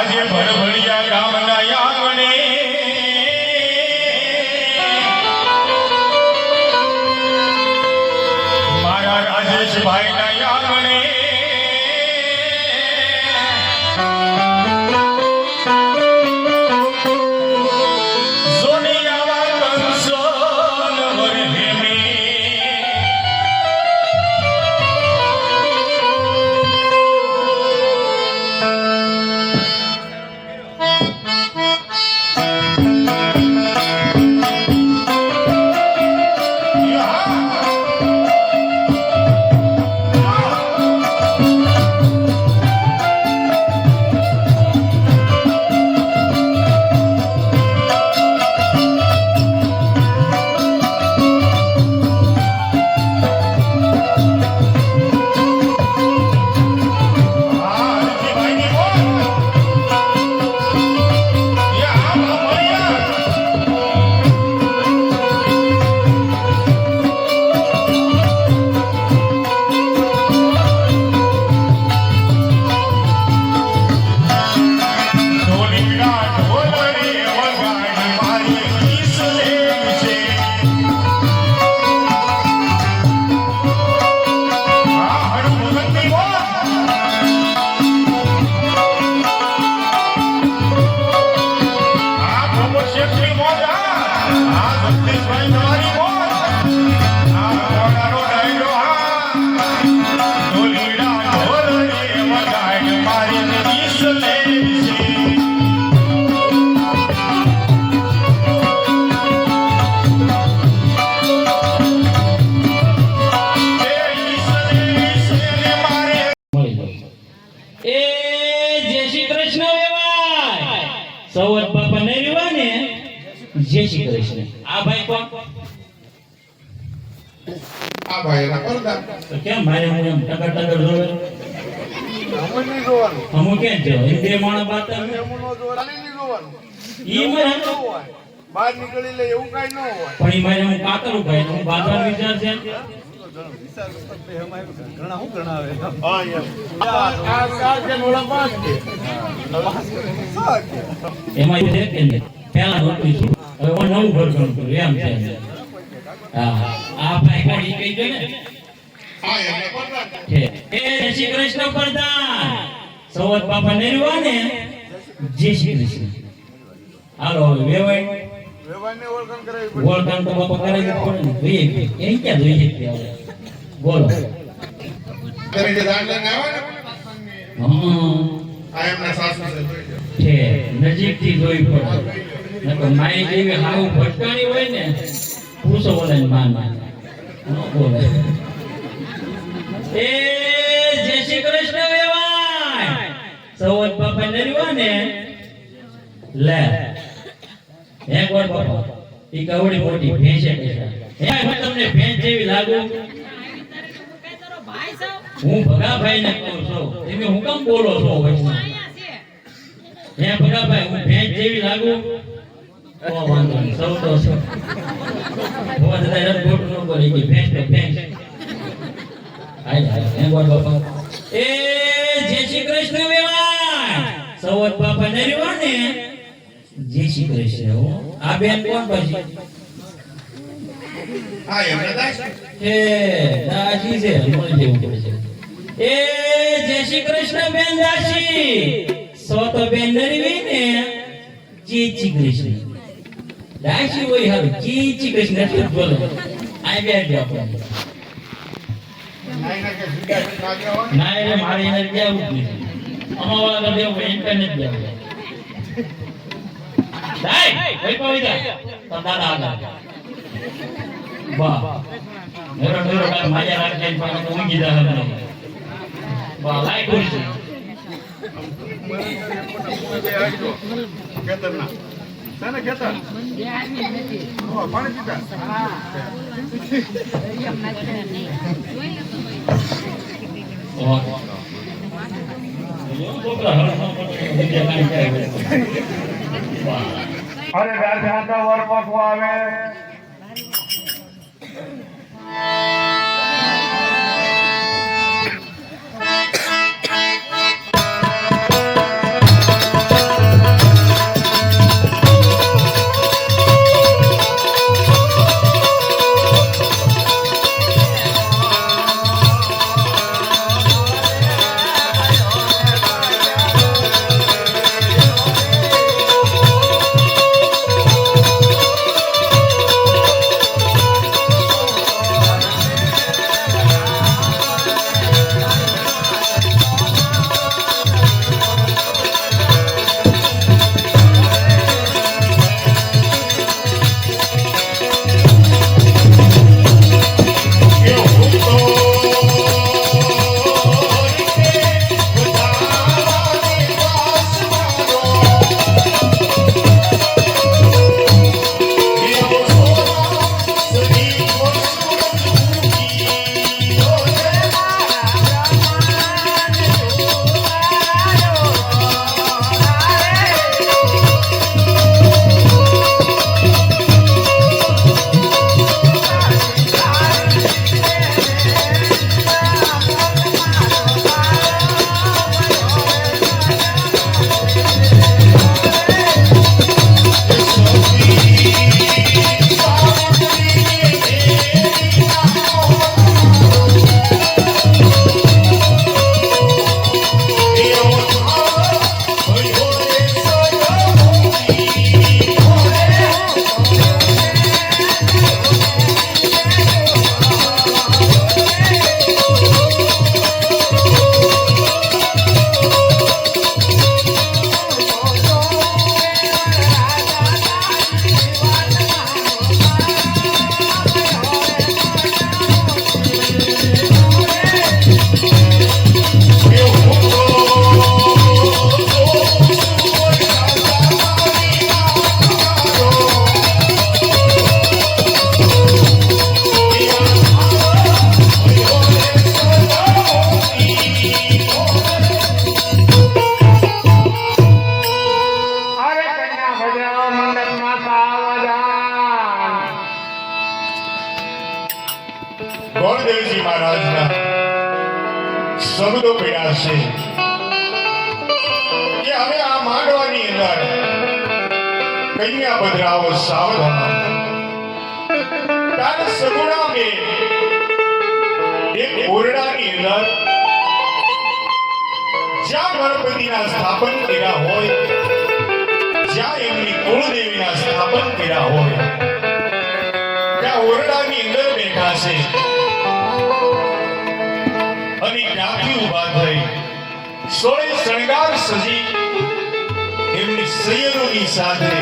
આજે ભરભડિયા ગામના આંગણે મારા રાજેશભાઈના આંગણે સૌદ બાપા ને રીવાને જય શ્રી કૃષ્ણ. આ ભાઈ કોણ? આ ભાઈ ના પરદા તો કેમ મારે હું એમ ટકા ટકા જોવે અમને જોવાનું હમુ કેમ જો એ બે માણસ બાતા અમને નો જોવાનું નહીં જોવાનું ઈ મને ન હોય બહાર નીકળી લે એવું કાઈ ન હોય પણ ઈ મારે હું કાતરું ભાઈ હું બાजार વિચાર છે ઘણા હું ઘણા આવે હા એમ આ ચાર કે નોળા પાંચ કે એમાં એ છે કે ને પહેલા નોટું છું હવે હું નવું ઘર કરું છું એમ છે. હા આ ભાઈ કોણ ઈ કહી દે ને હા એમને પરદા કે એ જય શ્રી કૃષ્ણ પ્રધાન સૌદ બાપા ને રીવાને જય શ્રી કૃષ્ણ. હાલો હવે વેવાય વેવાઈને ઓળખાણ કરાવી પડે ઓળખાણ તો બાપા કરાવી જ પડે ને જોઈએ એ ક્યાં જોઈએ છે હવે બોલો. કરી જે દાન લઈને આવે ને હા આ એમના સાસુ છે છે નજીકથી જોઈ પડે નકર માઈ જેવી હાવ ભટકાણી હોય ને પૂછો બોલે માન ન બોલે. એ જય શ્રી કૃષ્ણ વેવાય સૌદ બાપા નરીવાને લે એક વાર બાપા ઈ કવડી મોટી ભેંસે કે હે હું તમને ભેંસ જેવી લાગુ? હું ભગાભાઈ ને કહું છું તમે હું કેમ બોલો છો વચમાં? હે ભગાભાઈ હું ભેંસ જેવી લાગુ? ઓ વાંધો નહીં સૌ તો છો હોવા છતાં રદ ખોટું ન બોલે કે ભેંસ તો ભેંસ. હાય હાય હે બોલ બાપા એ જય શ્રી કૃષ્ણ વેવાય સૌદ બાપા ને રીવાને જય શ્રી કૃષ્ણ. આ બેન કોણ પછી? હા એમના દાસ એ દાસી છે મને જેવું કરે છે. એ જય શ્રી કૃષ્ણ બેન દાસી સોતો બેન નરવીને જય શ્રી કૃષ્ણ. દાસી હોય હવે જય શ્રી કૃષ્ણ એટલે બોલો આ બે આપો નાઈના કે જુદા જુદા લાગ્યા હોય ના એટલે મારે એને દેવું જ નથી અમારા વાળા દેવું ઇન્ટરનેટ દેવું દાઈ કઈ પવિતા તો દાદા આગળ વાહ મેરો મેરો કાલ માજા રાખે પણ ઊંઘી જા હે વાહ લાઈક કરી ખેતરના સાને ખેતર ઓ પાણી પીતા વાહ છોકરા હરખા વિદ્યા કાઈ કરે વાહ અરે રાજા વર પકવા આવે પડ્યા છે કે હવે આ માંડવાની અંદર કન્યા પધરાવો સાવધાન. ત્યારે સગુણાબેન એક ઓરડાની અંદર જ્યાં ગણપતિના સ્થાપન કર્યા હોય, જ્યાં એમની કુળદેવીના સ્થાપન કર્યા હોય, ત્યાં ઓરડાની અંદર બેઠા છે અને ત્યાંથી ઊભા થઈ સોળે શણગાર સજી એમની સૈયરોની સાથે